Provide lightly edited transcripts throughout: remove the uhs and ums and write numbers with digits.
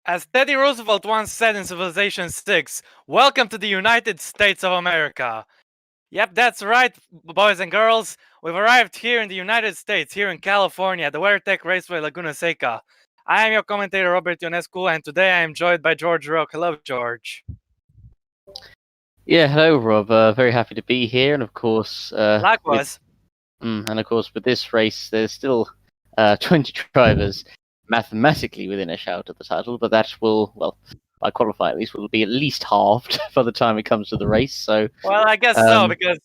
As Teddy Roosevelt once said in Civilization 6, welcome to the United States of America. Yep, that's right, boys and girls. We've arrived here in the United States, here in California, at the WeatherTech Raceway Laguna Seca. I am your commentator, Robert Ionescu, and today I am joined by George Rook. Hello, George. Yeah, hello, Rob. Very happy to be here, and of course, Likewise. with this race, there's still 20 drivers mathematically within a shout of the title, but that will, well, by qualify at least halved by the time it comes to the race. So, well, I guess so, because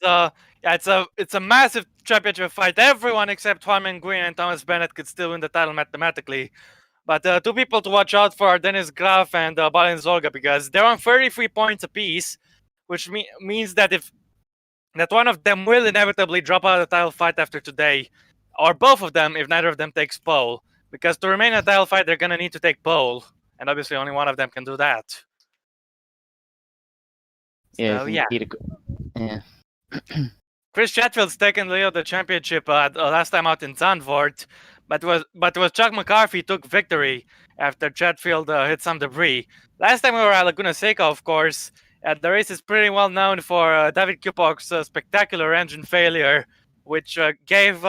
it's a massive championship fight. Everyone except Juan Minguin and Thomas Bennett could still win the title mathematically. But two people to watch out for are Dennis Graf and Balin Zolga, because they're on 33 points apiece, which means that one of them will inevitably drop out of the title fight after today, or both of them if neither of them takes pole. Because to remain in a title fight, they're gonna need to take pole, and obviously only one of them can do that. yeah, So yeah. Yeah. Chris Chatfield's taken the lead of the championship last time out in Zandvoort, but it was Chuck McCarthy took victory after Chatfield hit some debris. Last time we were at Laguna Seca, of course, the race is pretty well known for David Kupok's spectacular engine failure, which gave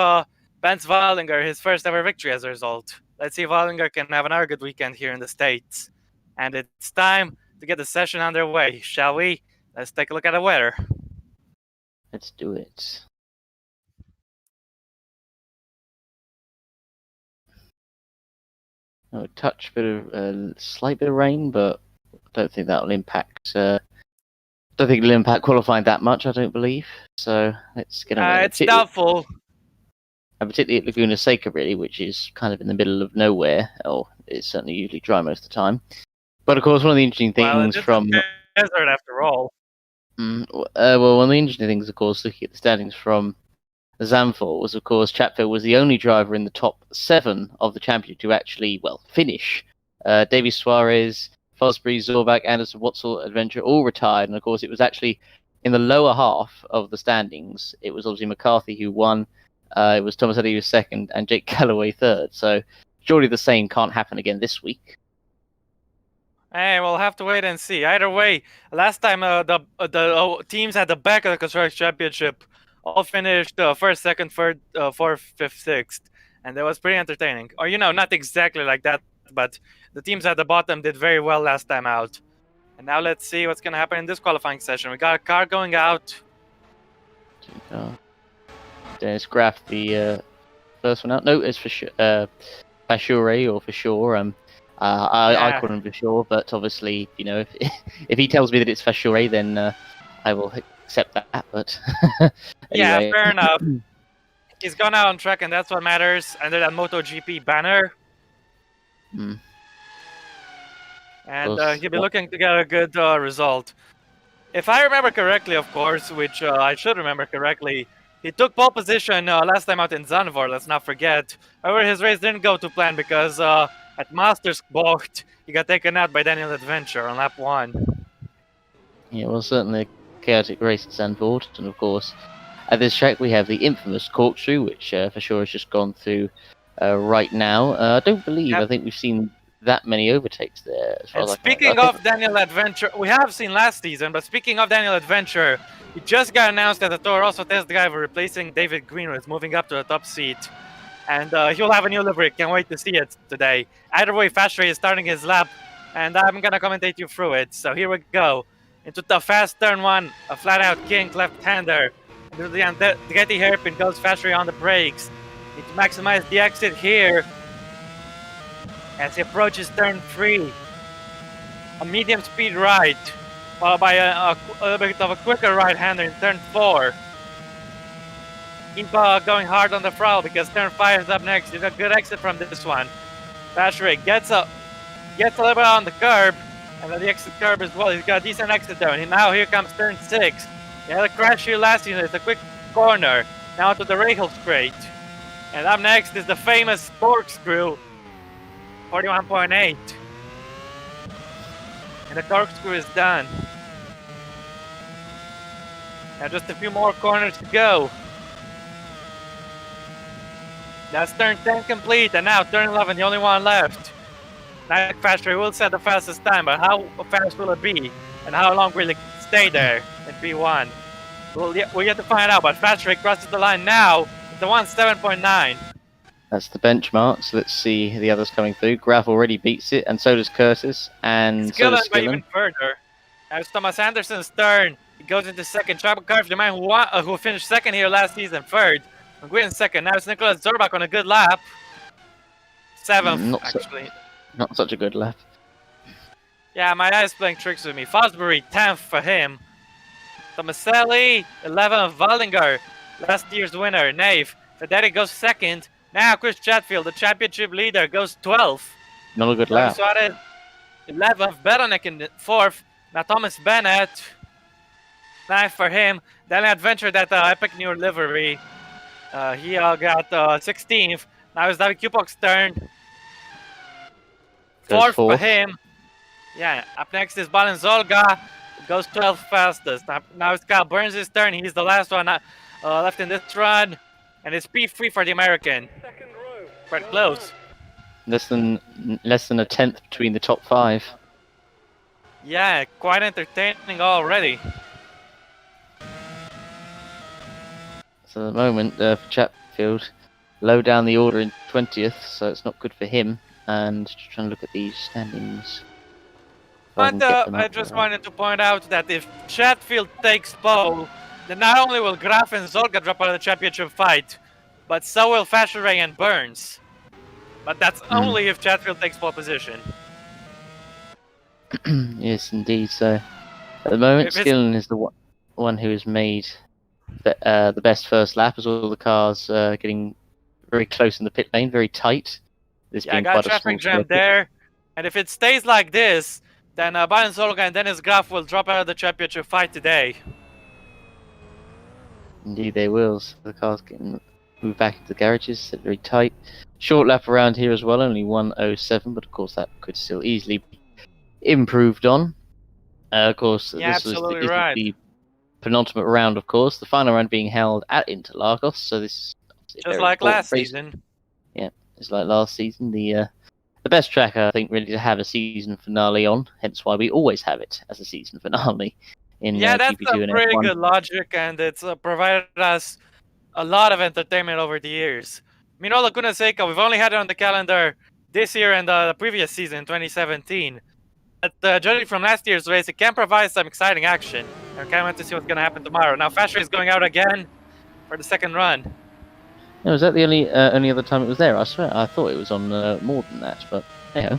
Benz Wallinger his first ever victory as a result. Let's see if Wallinger can have another good weekend here in the States. And it's time to get the session underway, shall we? Let's take a look at the weather. Let's do it. A slight bit of rain, but I don't think that will impact. Don't think it'll impact qualifying that much. I don't believe. So let's get on. It's doubtful. And particularly at Laguna Seca, really, which is kind of in the middle of nowhere. Oh, it's certainly usually dry most of the time. But of course, one of the interesting things from desert after all. One of the interesting things, of course, looking at the standings from Zandvoort was, of course, Chatfield was the only driver in the top 7 of the championship to actually, finish. Davy Suarez, Fosbury, Zorbach, Anderson, Watzel, Adventure all retired, and of course, it was actually in the lower half of the standings. It was obviously McCarthy who won. It was Thomas Eddy who was second, and Jake Calloway third. So surely the same can't happen again this week. Hey, we'll have to wait and see. Either way, last time the teams at the back of the Constructors' Championship all finished first, second, third, fourth, fifth, sixth, and that was pretty entertaining. Or not exactly like that, but the teams at the bottom did very well last time out. And now let's see what's gonna happen in this qualifying session. We got a car going out. Dennis Graf, the first one out. No, it's for sure. Fashure or for sure. I call him for sure, but obviously, if he tells me that it's Fashure, then I will accept that. But anyway. Yeah, fair enough. He's gone out on track, and that's what matters. Under that MotoGP banner, and he'll be looking to get a good result. If I remember correctly, of course, which I should remember correctly, he took pole position last time out in Zandvoort. Let's not forget. However, his race didn't go to plan because at Mastersbocht, he got taken out by Daniel Adventure on lap 1. Yeah, well, certainly a chaotic race at Zandvoort, and of course, at this track we have the infamous corkscrew, which for sure has just gone through right now. I don't believe, I think we've seen that many overtakes there. As far as speaking of Daniel Adventure, we have seen last season, but speaking of Daniel Adventure, he just got announced that the Toro Rosso test driver replacing David Greenwood is moving up to the top seat. And he'll have a new livery. Can't wait to see it today. Either way, Fashure is starting his lap, and I'm going to commentate you through it. So here we go. Into the fast turn 1, a flat-out kink left-hander. Into the Andretti hairpin goes Fashure on the brakes. Need to maximize the exit here. As he approaches turn 3. A medium-speed right, followed by a little bit of a quicker right-hander in turn 4. Keep going hard on the throttle because turn 5 is up next. You got good exit from this one. Fashure gets a little bit on the curb, and then the exit curb as well. He's got a decent exit there. And now here comes turn 6. He had a crash here last season. It's a quick corner. Now to the Rahal straight. And up next is the famous corkscrew. 41.8. And the corkscrew is done. Now just a few more corners to go. That's turn 10 complete, and now turn 11, the only one left. Night Factory will set the fastest time, but how fast will it be? And how long will it stay there in P1? We get to find out, but Factory crosses the line now. The 1:07.9. That's the benchmark, so let's see the others coming through. Graf already beats it, and so does Curtis, and so does Skillen by Skillen. even further. Now it's Thomas Anderson's turn. He goes into second. Tribal Carf, the man who finished second here last season, third. McGuinn second. Now it's Nicholas Zorbach on a good lap. Seventh, actually. Not such a good lap. Yeah, my eye's playing tricks with me. Fosbury, 10th for him. Tomaselli, 11th. Waldinger, last year's winner. Nave. Federi goes second. Now Chris Chatfield, the championship leader, goes 12th. Not a good lap. Suarez, 11th. Beronek in 4th. Now Thomas Bennett, 9th for him. Then Adventure, that epic new livery. He got 16th. Now it's David Kupok's turn. 4th for him. Yeah, up next is Balanzolga. Goes 12th fastest. Now it's Kyle Burns' turn. He's the last one left in this run. And it's P3 for the American. Quite close. Less than a tenth between the top 5. Yeah, quite entertaining already. So at the moment, for Chatfield, low down the order in 20th, so it's not good for him. And just trying to look at these standings. But I just wanted to point out that if Chatfield takes pole, then not only will Graf and Zolga drop out of the championship fight, but so will Fasheray and Burns. But that's only if Chatfield takes pole position. Yes, indeed. So at the moment, Skillen is the one who has made the best first lap, as all the cars getting very close in the pit lane, very tight. This being got quite a traffic jam there. And if it stays like this, then Bayern Zolga and Dennis Graf will drop out of the championship fight today. Indeed they will. So the cars getting moved back into the garages, they're very tight. Short lap around here as well, only 1:07, but of course that could still easily be improved on. Of course, this was the penultimate round, of course. The final round being held at Interlagos, so this is just like last season. Yeah, it's like last season. The best track, I think, really to have a season finale on. Hence why we always have it as a season finale in that's GP2 a pretty good logic, and it's provided us a lot of entertainment over the years. I mean, all goodness sake, we've only had it on the calendar this year and the previous season, 2017. But judging from last year's race, it can provide some exciting action. I can't wait to see what's going to happen tomorrow. Now, Fasher is going out again for the second run. Yeah, was that the only other time it was there? I swear, I thought it was on more than that, but anyhow.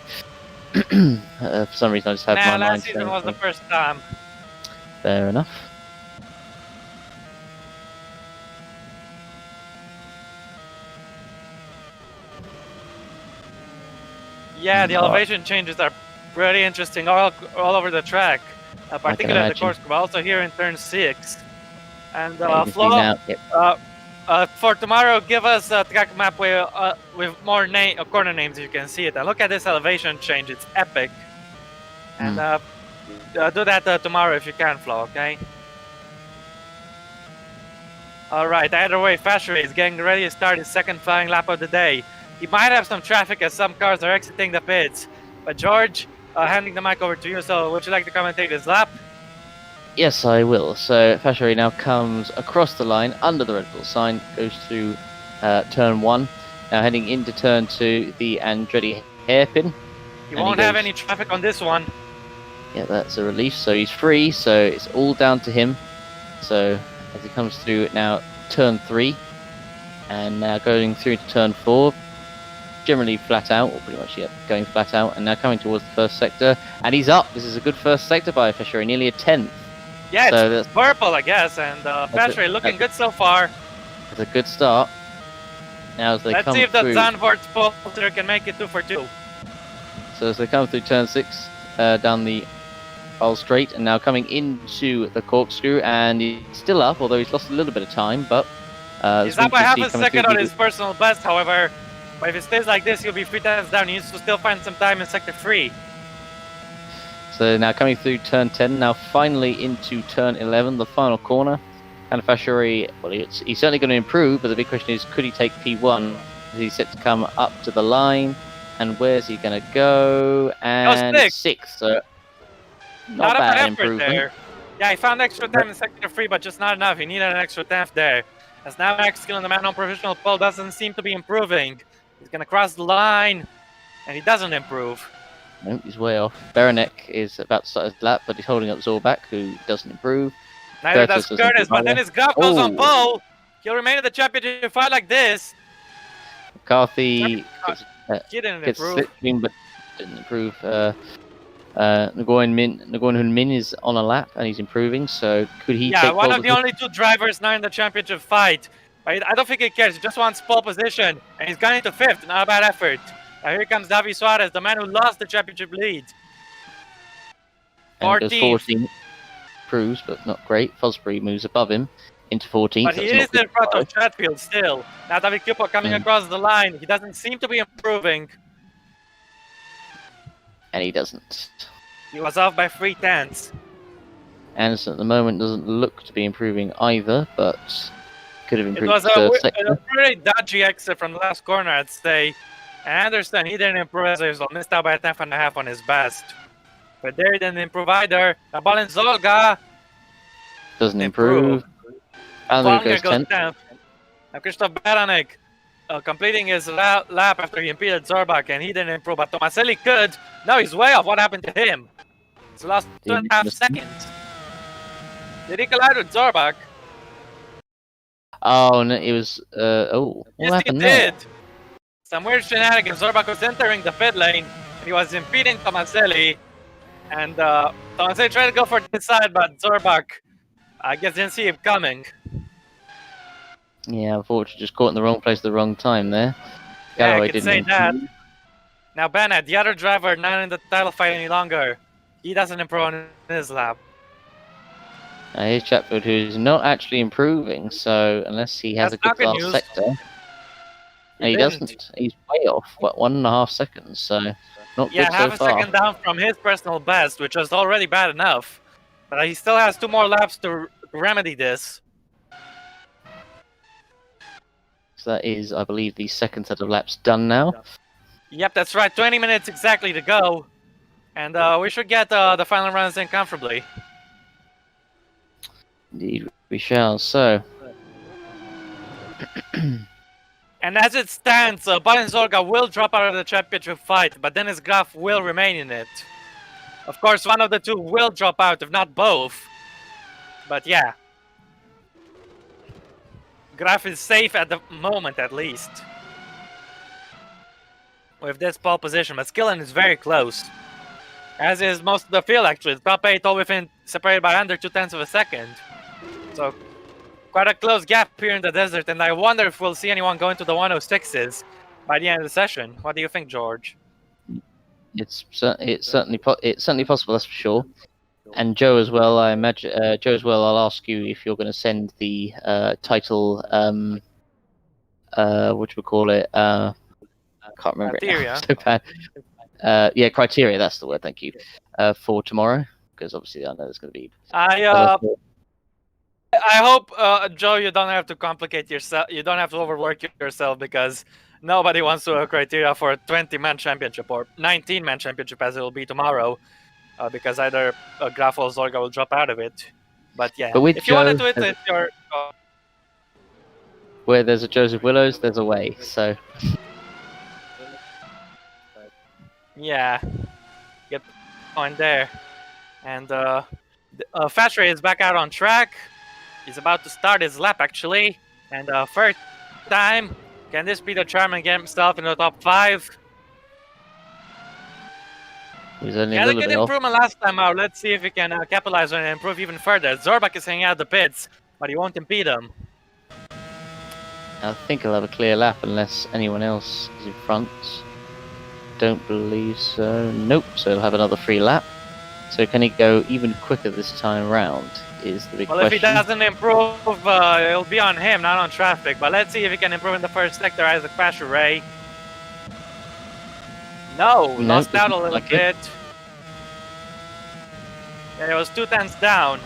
For some reason, I just had my mind. Last season was the first time. Fair enough. Yeah, the elevation changes are pretty interesting all over the track, particularly at the course, but also here in turn 6. And Flo, for tomorrow, give us a track map with more corner names, you can see it. And look at this elevation change, it's epic. And do that tomorrow if you can, Flo, okay? Alright, either way, Fasher is getting ready to start his second flying lap of the day. He might have some traffic as some cars are exiting the pits. But George, handing the mic over to you, so would you like to commentate this lap? Yes, I will. So Fashery now comes across the line under the Red Bull sign, goes through turn 1. Now heading into turn 2, the Andretti hairpin. He won't have any traffic on this one. Yeah, that's a relief. So he's free, so it's all down to him. So as he comes through now turn 3, and now going through to turn 4, generally flat out, or pretty much, going flat out, and now coming towards the first sector, and he's up. This is a good first sector by Fashery, nearly a 10th. Yeah, so it's purple, I guess, and Fashery looking good so far. It's a good start. Now as they Let's come see if through, the Zandvoort Polter can make it 2 for 2. So as they come through turn 6, down the Isle Straight, and now coming into the corkscrew, and he's still up, although he's lost a little bit of time, but he's up by half a second on his personal best, however. But if it stays like this, he'll be 3 times down. He needs to still find some time in sector 3. So now coming through turn 10, now finally into turn 11, the final corner. And Fashery, well, he's certainly going to improve, but the big question is, could he take P1? Is he set to come up to the line? And where's he going to go? And sixth. sixth. So Not not a bad bad effort improvement. there. Yeah, he found extra time in sector 3, but just not enough. He needed an extra 10th there. As now Max skill in the man on provisional pole doesn't seem to be improving. He's gonna cross the line, and he doesn't improve. Nope, he's way off. Beranek is about to start his lap, but he's holding up Zorbak, who doesn't improve. Neither does doesn't Curtis, but then either. his Graf goes on Oh, pole. He'll remain in the championship fight like this. McCarthy He didn't gets improve. slipstream, but didn't improve. Nguyen Min is on a lap and he's improving, so could he Yeah, take one pole of the position? only two drivers now in the championship fight. But I don't think he cares. He just wants pole position, and he's going into 5th. Not a bad effort. Now here comes Davi Suarez, the man who lost the championship lead. And goes 14th. 14, improves, but not great. Fosbury moves above him into 14th. But he is in front of Chatfield still. Now David Cooper coming across the line. He doesn't seem to be improving. And he doesn't. He was off by 3/10. Anderson at the moment doesn't look to be improving either, but could have It improved was to a sector. pretty dodgy exit from the last corner, I'd say. Anderson, he didn't improve as a result. Missed out by a 10th and a half on his best. But there he didn't improve either. Now Zolga Doesn't improve. Alder goes 10th. 10th. Now Krzysztof Beranek completing his lap after he impeded Zorbak, and he didn't improve. But Tomaselli could. Now he's way off. What happened to him? He's lost 2.5 seconds. Did he collide with Zorbak? Oh, no, it was. What Yes, happened he there? did. Some weird shenanigans. Zorbak was entering the pit lane, and he was impeding Tomaselli. And Tomaselli tried to go for this side, but Zorbak, I guess, didn't see him coming. Yeah, unfortunately, just caught in the wrong place at the wrong time there. Yeah, Galloway I can didn't say that. improve. Now Bennett, the other driver, not in the title fight any longer. He doesn't improve on his lap. Here's Chatfield, who's not actually improving, so unless he has That's a not good good last news. sector. He He didn't. doesn't. He's way off. What, 1.5 seconds? So not Yeah, good so half a far. second down from his personal best, which is already bad enough. But he still has 2 more laps to remedy this. So that is, I believe, the second set of laps done now. Yep, that's right. 20 minutes exactly to go. And we should get the final runs in comfortably. Indeed, we shall. So, And as it stands, Zorga will drop out of the championship fight, but Dennis Graf will remain in it. Of course, one of the two will drop out, if not both. But yeah. Graf is safe at the moment, at least. With this pole position, but Skillen is very close. As is most of the field, actually. The top 8 all within, separated by under 0.2 of a second. So, quite a close gap here in the desert, and I wonder if we'll see anyone go into the 106s by the end of the session. What do you think, George? it's certainly possible, that's for sure. And Joe as well. I imagine Joe as well. I'll ask you if you're going to send the title. What do we call it? I can't remember Criteria. it now. So bad. Yeah, criteria. That's the word. Thank you. For tomorrow, because obviously I know there's going to be. I hope, Joe, you don't have to complicate yourself. You don't have to overwork yourself, because nobody wants to have criteria for a 20-man championship or 19-man championship, as it will be tomorrow, because either Graf or Zorga will drop out of it. But yeah, But with if you want to Joe, do it, it's your. Where there's a Joseph Willows, there's a way. So Yeah, get the point there. And Fastray is back out on track. He's about to start his lap, actually. And first time, can this be the charm and get himself in the top 5? he's only He a had a little good bit off. improvement last time out. Let's see if he can capitalize on it and improve even further. Zorbak is hanging out the pits, but he won't impede him. I think he'll have a clear lap unless anyone else is in front. Don't believe so. Nope. So he'll have another free lap. So can he go even quicker this time around? Is the big Well, question. if he doesn't improve, it'll be on him, not on traffic. But let's see if he can improve in the first sector as a crash array. No, No, lost out a doesn't little like it. bit. Yeah, it was 2/10 down.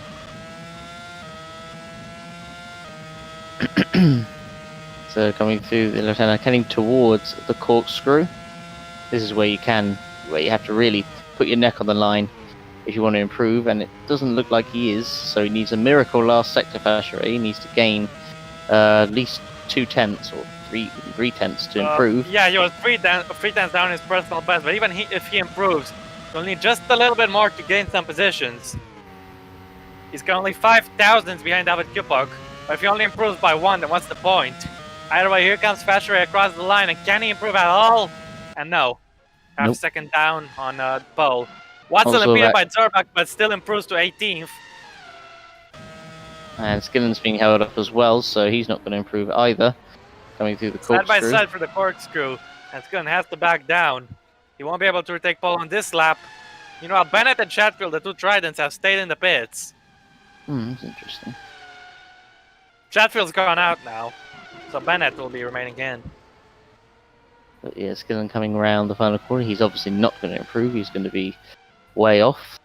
So coming through the left hand, heading towards the corkscrew. this is where you have to really put your neck on the line if you want to improve, and it doesn't look like he is. So he needs a miracle last sector for Asher. He needs to gain at least 2/10 or 3/10 to improve. Yeah, he was 3/10 down his personal best, but even if he improves, he'll need just a little bit more to gain some positions. He's currently 5,000 behind David Kupok, but if he only improves by 1, then what's the point? Either way, here comes Fashery across the line, and can he improve at all? And no. Half Nope. second down on pole. Watson Also impeded that- by Zorbak, but still improves to 18th. And Skillen's being held up as well, so he's not going to improve either. Coming through the Side by corkscrew. side for the corkscrew, and Skillen has to back down. He won't be able to retake pole on this lap. You know, Bennett and Chatfield, the two Tridents, have stayed in the pits. That's interesting. Chatfield's gone out now, so Bennett will be remaining in. But yeah, Skillen coming around the final quarter. He's obviously not going to improve. He's going to be way off.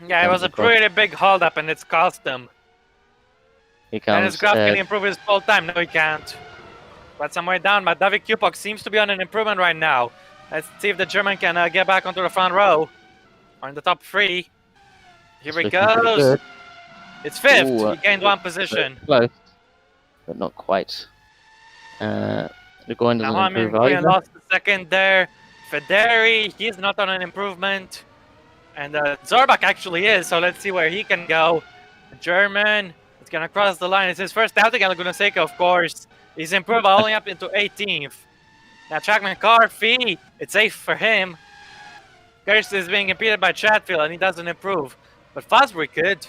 Yeah, it was a pretty big hold-up, and it's cost him. Here And comes. his graph can improve his pole time. No, he can't. But some way down, but David Kupok seems to be on an improvement right now. Let's see if the German can get back onto the front row. Or in the top 3. Here he goes. It's 5th. Ooh, He gained 1 position. Close, but not quite. The Goin doesn't improve either. Lost the 2nd there. Federi, he's not on an improvement. And Zorbak actually is, so let's see where he can go. The German is going to cross the line. It's his first outing at Laguna Seca, of course. He's improved only up into 18th. Now Trackman Carfee, it's 8th for him. Gerst is being impeded by Chatfield, and he doesn't improve. But Fosbury could.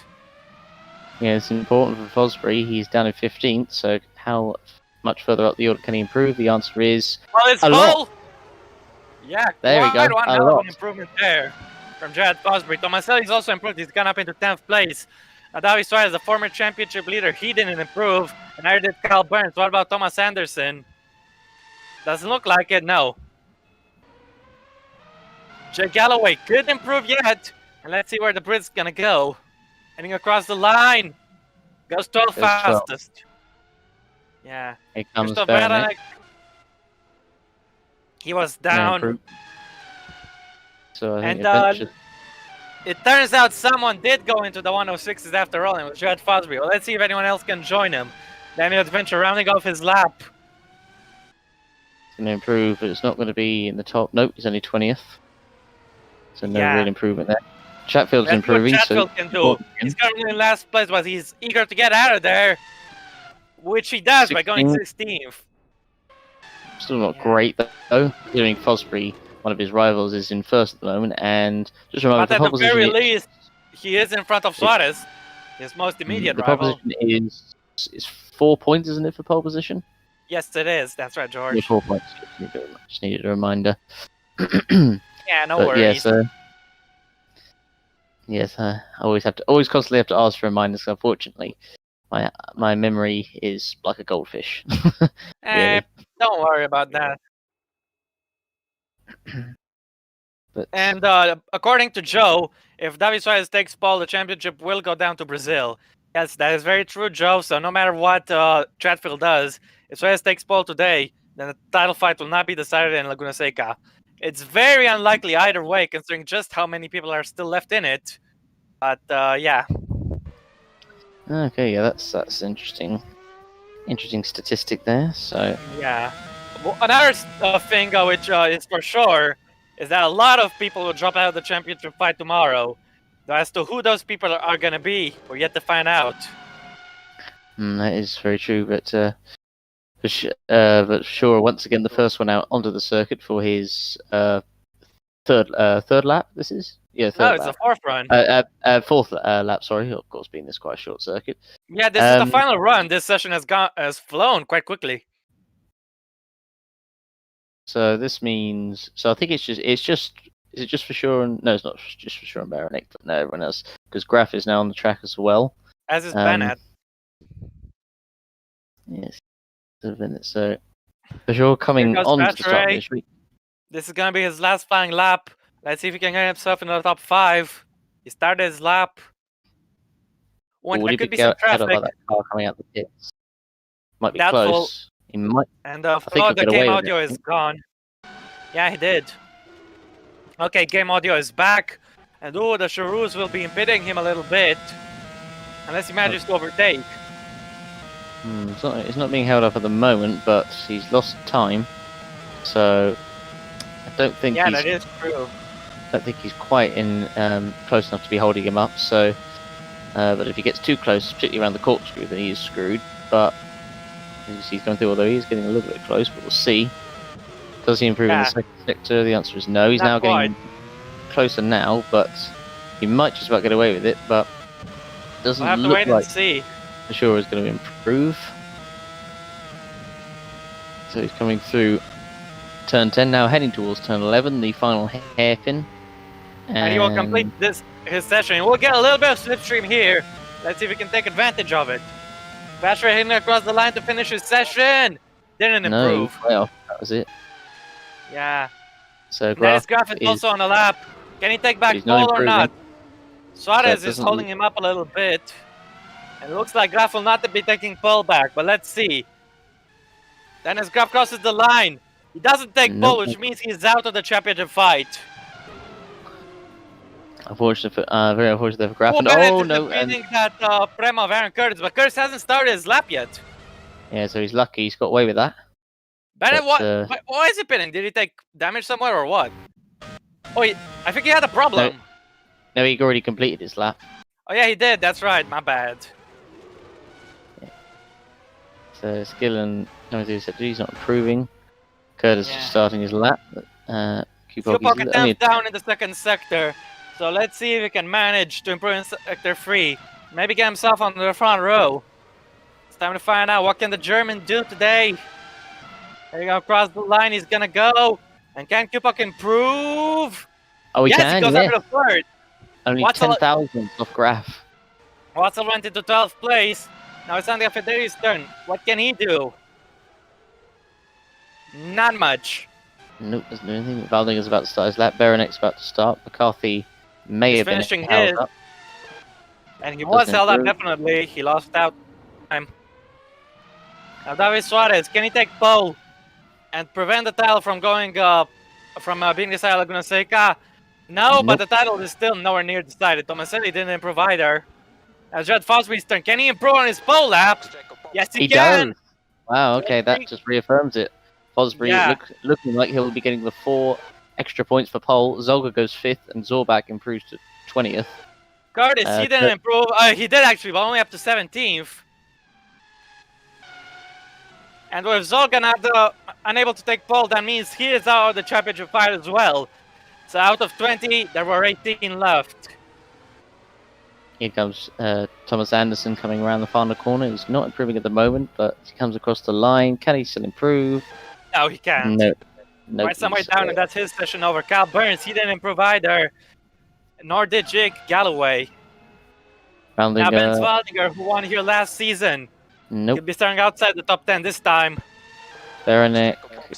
Yeah, it's important for Fosbury. He's down in 15th, so how much further up the order can he improve? The answer is well, it's a full. lot. Yeah, there we go. One a hell lot. of an improvement there from Jared Fosbury. Tomaselli's also improved. He's gone up into 10th place. Davi Suarez, the former championship leader, he didn't improve. And neither did Kyle Burns. What about Thomas Anderson? Doesn't look like it, no. Jay Galloway could improve yet. And let's see where the Brit's gonna go. Heading across the line. Goes 12th fastest. Yeah. Here comes Christoph Beranek. Beranek. He was down. So I think And it turns out someone did go into the 106s after all, and it was Jared Fosbury. Well, let's see if anyone else can join him. Daniel Adventure rounding off his lap. It's going to improve, but it's not going to be in the top. Nope, he's only 20th. So no real improvement there. Chatfield's That's improving. What Chatfield can do. He's currently in last place, but he's eager to get out of there, which he does by going 16th. Still not great though. Considering Fosbury, one of his rivals, is in first at the moment, and just remember But at the very least, he is in front of Suarez, his most immediate the rival. pole position is 4 points, isn't it, for pole position? Yes, it is. That's right, George. Yeah, 4 points. Just needed a reminder. Yeah, no worries. Yes, I always constantly have to ask for reminders. Unfortunately, my memory is like a goldfish. Really. Don't worry about that. But And according to Joe, if Davi Suarez takes pole, the championship will go down to Brazil. Yes, that is very true, Joe. So no matter what Chatfield does, if Suarez takes pole today, then the title fight will not be decided in Laguna Seca. It's very unlikely either way, considering just how many people are still left in it. But yeah. Okay, yeah, that's interesting. Interesting statistic there. So yeah, well, another thing which is for sure is that a lot of people will drop out of the championship fight tomorrow. As to who those people are going to be, we're yet to find out. That is very true, but sure, once again, the first one out onto the circuit for his third lap. This is third lap. It's the fourth run. Fourth lap. Sorry, of course, being this quite a short circuit. Yeah, this is the final run. This session has flown quite quickly. So this means, I think it's just. Is it just for sure? No, it's not just for sure and Beranek, but no, everyone else, because Graf is now on the track as well. As is Bennett. Yes, so for sure coming on to the start of this week. This is gonna be his last flying lap. Let's see if he can get himself into the top 5. He started his lap. There could be some traffic. That car coming out the pits. Might be Doubtful. close. He might. And the flow of the game audio is gone. Yeah, he did. Okay, game audio is back. And ooh, the Charus will be impeding him a little bit. Unless he manages to overtake. It's not being held up at the moment, but he's lost time. So I don't think Yeah, he's. that is true. I don't think he's quite in close enough to be holding him up. So, but if he gets too close, particularly around the corkscrew, then he is screwed. But as you see, he's coming through. Although he is getting a little bit close, but we'll see. Does he improve in the second sector? The answer is no. He's now getting closer now, but he might just about get away with it. But it doesn't We'll have to look wait like and see. for sure is going to improve. So he's coming through turn 10 now, heading towards turn 11, the final hairpin. And he will complete his session. We'll get a little bit of slipstream here. Let's see if we can take advantage of it. Basher hitting across the line to finish his session. Didn't improve. Well, that was it. Yeah. So Dennis Graf is also on the lap. Can he take back pole or not? Suarez is holding him up a little bit. And it looks like Graf will not be taking pole back, but let's see. Dennis Graf crosses the line. He doesn't take pole, which means he's out of the championship fight. Unfortunate, very unfortunate for Graf. Oh no! Defeating that Prema of Aaron Curtis, but Curtis hasn't started his lap yet. Yeah, so he's lucky. He's got away with that. Bennett, why is he pinning? Did he take damage somewhere or what? Oh, I think he had a problem. No, he already completed his lap. Oh yeah, he did. That's right. My bad. Yeah. So Skillen, he's not improving. Curtis is starting his lap. Kupok attempts down in the second sector. So let's see if he can manage to improve in sector 3. Maybe get himself on the front row. It's time to find out what can the German do today. There you go, across the line, he's gonna go. And can Kupok improve? Oh, he can, he goes up to the third. Only 10,000 off Graf. Watson went into 12th place. Now it's Andrea Federi's turn. What can he do? Not much. Nope, doesn't do anything. Valding is about to start his lap. Berenek's about to start. McCarthy may have been held up. And he was held up, definitely. He lost out time. Now David Suarez, can he take pole and prevent the title from going from being decided Laguna Seca? No, but the title is still nowhere near decided. Tomaselli didn't improve either. Now Judd Fosbury's turn. Can he improve on his pole lap? Yes, he can. Does. Wow, okay, that just reaffirms it. Fosbury looking like he'll be getting the 4 extra points for pole. Zolga goes 5th, and Zorbach improves to 20th. Curtis, he didn't improve. He did actually, but only up to 17th. And with Zolga not unable to take pole, that means he is out of the championship fight as well. So out of 20, there were 18 left. Here comes Thomas Anderson coming around the final corner. He's not improving at the moment, but he comes across the line. Can he still improve? No, he can't. No. Right somewhere down, and that's his session over. Cal Burns, he didn't improve either. Nor did Jake Galloway. Now Ben Swaldinger, who won here last season. Nope. He'll be starting outside the top 10 this time. Berenek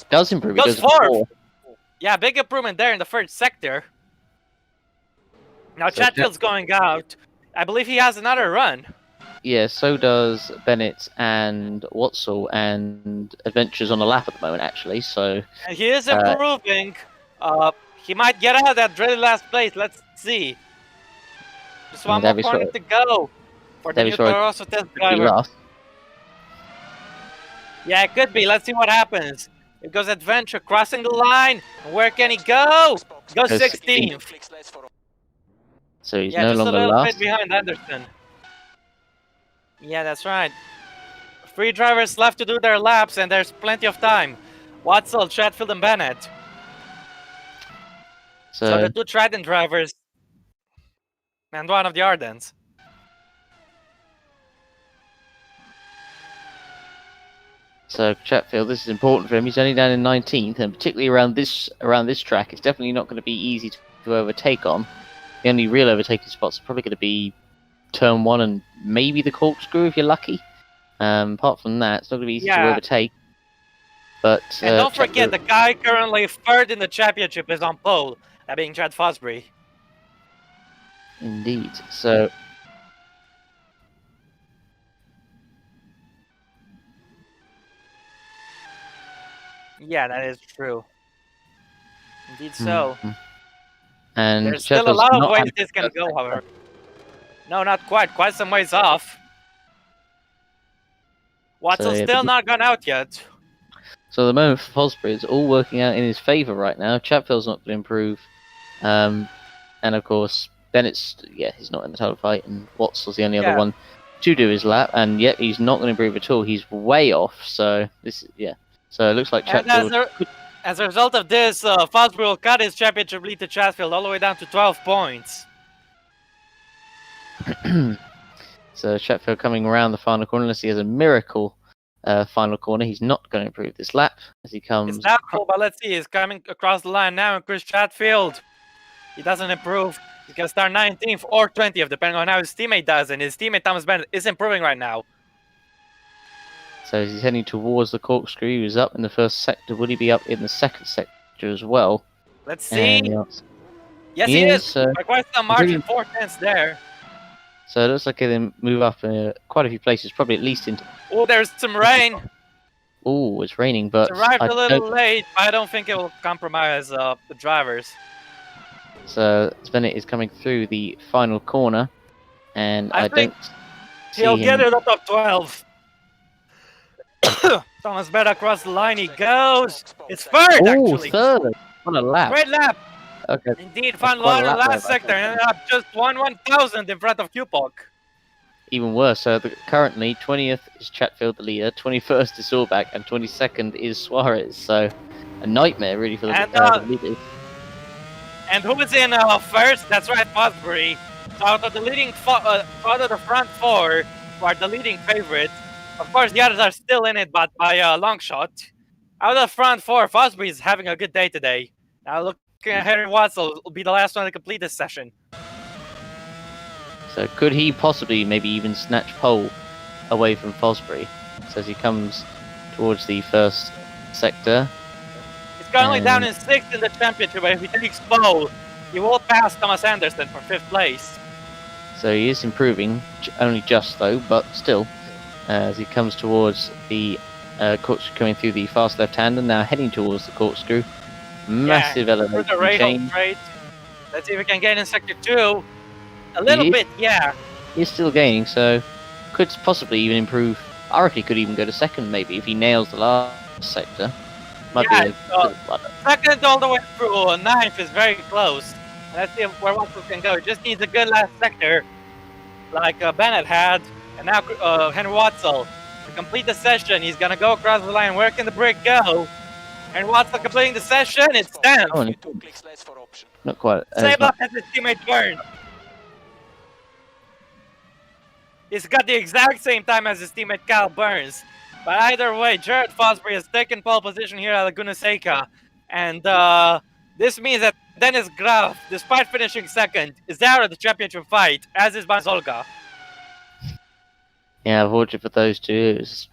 does improve. Goes 4th. Yeah, big improvement there in the first sector. Now Chatfield's going out. I believe he has another run. Yeah, so does Bennett and Watzel and Adventures on the lap at the moment, actually. So and he is improving. He might get out of that dreaded last place. Let's see. Just one more corner to go for the new Toro Rosso test driver. Yeah, it could be. Let's see what happens. It goes Adventure crossing the line. Where can he go? He goes 16th. So he's no longer last. Just a little bit behind Anderson. Yeah, that's right. 3 drivers left to do their laps, and there's plenty of time. Watzel, Chatfield, and Bennett. So the 2 Trident drivers and 1 of the Ardens. So Chatfield, this is important for him. He's only down in 19th, and particularly around this track, it's definitely not going to be easy to overtake on. The only real overtaking spots are probably going to be turn 1 and maybe the corkscrew if you're lucky. Apart from that, it's not going to be easy to overtake. But and don't forget, the guy currently 3rd in the championship is on pole, that being Chad Fosbury. Indeed. So yeah, that is true. Indeed so. And There's still a Chatfield's lot of not ways had this can first go, sector. however. No, not quite. Quite some ways off. Watson's yeah, still not gone out yet. So at the moment for Fosbury, it's all working out in his favour right now. Chatfield's not going to improve. And of course, Bennett's, he's not in the title fight, and Watson's the only other one to do his lap, and yet he's not going to improve at all. He's way off, so this, So it looks like Chatfield. As a result of this, Fosbury will cut his championship lead to Chatfield all the way down to 12 points. So Chatfield coming around the final corner, unless he has a miracle final corner. He's not going to improve this lap as he comes. It's doubtful, but let's see. He's coming across the line now, and Chris Chatfield, he doesn't improve. He's going to start 19th or 20th, depending on how his teammate does, and his teammate Thomas Bennett is improving right now. So he's heading towards the corkscrew. He was up in the first sector. Would he be up in the second sector as well? Let's see. Yes, he is. By quite some margin, 4 tenths there. So it looks like he'll move up quite a few places, probably at least into. Oh, there's some rain. Oh, it's raining, but it's arrived a little late. But I don't think it will compromise the drivers. So Bennett is coming through the final corner, and I don't see he'll him. get it up top 12. Thomas Bennett across the line. He goes. It's third, actually. Third. What a lap. Great lap. Okay. Indeed, final line in the last sector, and ended up just 1/1000 in front of Kupok. Even worse. So currently 20th is Chatfield, the leader. 21st is Sorback, and 22nd is Suarez. So a nightmare, really, for the leaders. And who is in first? That's right, Fosbury. So out of the out of the front 4, who are the leading favorites. Of course, the others are still in it, but by a long shot. Out of the front 4, Fosbury is having a good day today. Now looking at Henry Watson will be the last one to complete this session. So could he possibly maybe even snatch pole away from Fosbury? So as he comes towards the first sector. He's currently down in 6th in the championship, but if he takes pole, he will pass Thomas Anderson for 5th place. So he is improving, only just though, but still. As he comes towards the corkscrew, coming through the fast left-hand, and now heading towards the corkscrew. Massive elevation change. Let's see if we can get in sector 2. A little bit, He's still gaining, so could possibly even improve. I reckon he could even go to second, maybe, if he nails the last sector. Might be second all the way through. 9th is very close. Let's see where Watson can go. He just needs a good last sector, like Bennett had. And now Henry Watson, to complete the session, he's going to go across the line. Where can the break go? Henry Watson completing the session. It's 10th. Oh, not quite. Same luck as his teammate Burns. He's got the exact same time as his teammate Kyle Burns. But either way, Jared Fosbury has taken pole position here at Laguna Seca. And this means that Dennis Graf, despite finishing second, is out of the championship fight, as is Banzolga. Yeah, unfortunately for those two, it was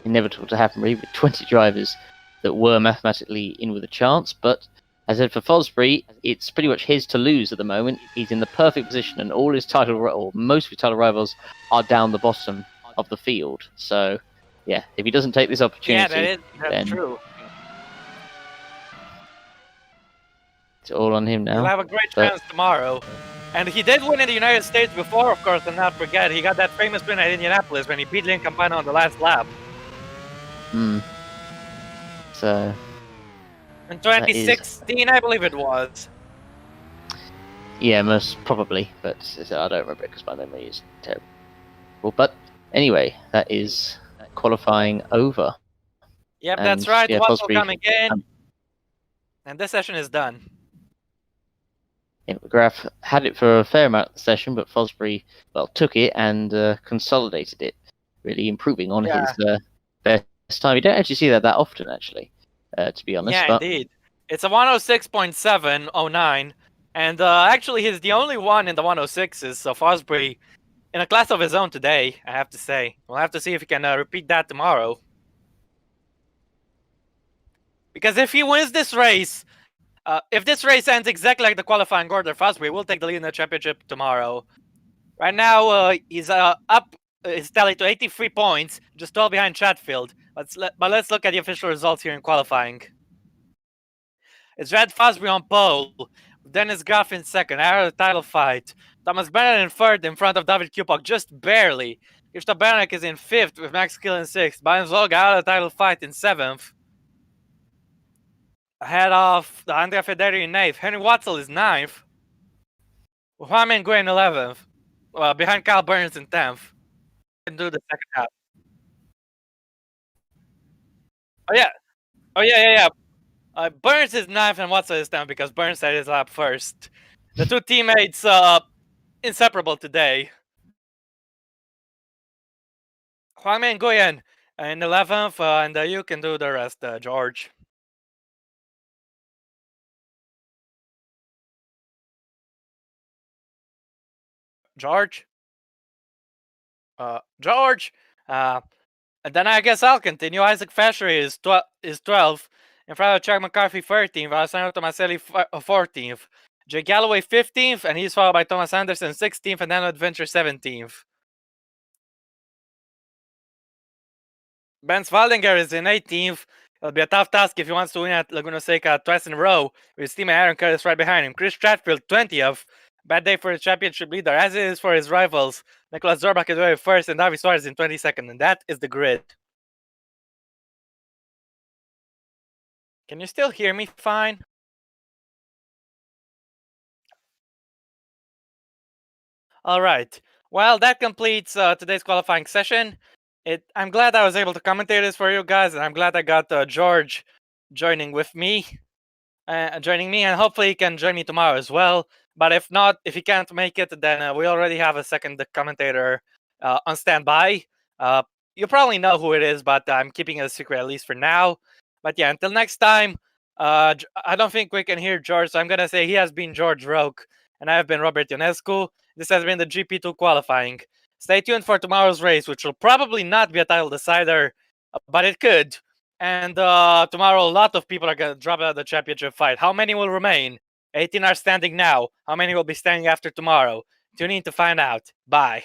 inevitable to happen, really, with 20 drivers that were mathematically in with a chance. But as I said, for Fosbury, it's pretty much his to lose at the moment. He's in the perfect position, and all his or most of his title rivals are down the bottom of the field. So, yeah, if he doesn't take this opportunity, that's true. It's all on him now. He'll have a great chance tomorrow. And he did win in the United States before, of course, and not forget, he got that famous win at Indianapolis when he beat Lynn Campana on the last lap. So... In 2016, I believe it was. Yeah, most probably, but I don't remember it because my memory is terrible. But anyway, that is qualifying over. Yep, and that's right. Wassel coming in. And this session is done. Yeah, McGrath had it for a fair amount of the session, but Fosbury, took it and consolidated it, really improving on his best time. You don't actually see that often, actually, to be honest. Yeah, indeed. It's a 106.709, and actually he's the only one in the 106s, so Fosbury, in a class of his own today, I have to say. We'll have to see if he can repeat that tomorrow. Because if he wins this race, if this race ends exactly like the qualifying order, Fosbury will take the lead in the championship tomorrow. Right now, he's up his tally to 83 points, just 12 behind Chatfield. But let's look at the official results here in qualifying. It's Red Fosbury on pole Dennis Goff in second, out of the title fight. Thomas Bennett in third, in front of David Kupok, just barely. Krzysztof Beranek is in fifth, with Max Kill in sixth. Brian Zolga out of the title fight in seventh. Ahead of the Andrea Federi in eighth. Henry Watzel is ninth. Juan Nguyen in 11th. Behind Kyle Burns in 10th. Can do the second half. Oh yeah. Burns is 9th and Watson is 10th because Burns had his lap first. The two teammates inseparable today. Juan Nguyen in 11th, and you can do the rest, George. George? George? And then I guess I'll continue. Isaac Fasher is 12th. In front of Chuck McCarthy 13th. Alessandro Tomaselli 14th. Jay Galloway 15th, and he's followed by Thomas Anderson 16th, and then Adventure 17th. Ben Svaldinger is in 18th. It'll be a tough task if he wants to win at Laguna Seca twice in a row, with his teammate Aaron Curtis right behind him. Chris Stratfield 20th. Bad day for his championship leader, as it is for his rivals. Nicholas Zorbach is very first, and Davi Suarez in 22nd, and that is the grid. Can you still hear me fine? All right. Well, that completes today's qualifying session. I'm glad I was able to commentate this for you guys, and I'm glad I got George joining me, and hopefully he can join me tomorrow as well. But if not, if he can't make it, then we already have a second commentator on standby. You probably know who it is, but I'm keeping it a secret at least for now. But yeah, until next time, I don't think we can hear George, so I'm gonna say he has been George Roque, and I have been Robert Ionescu. This has been the GP2 qualifying. Stay tuned for tomorrow's race, which will probably not be a title decider, but it could. And tomorrow, a lot of people are going to drop out of the championship fight. How many will remain? 18 are standing now. How many will be standing after tomorrow? Tune in to find out. Bye.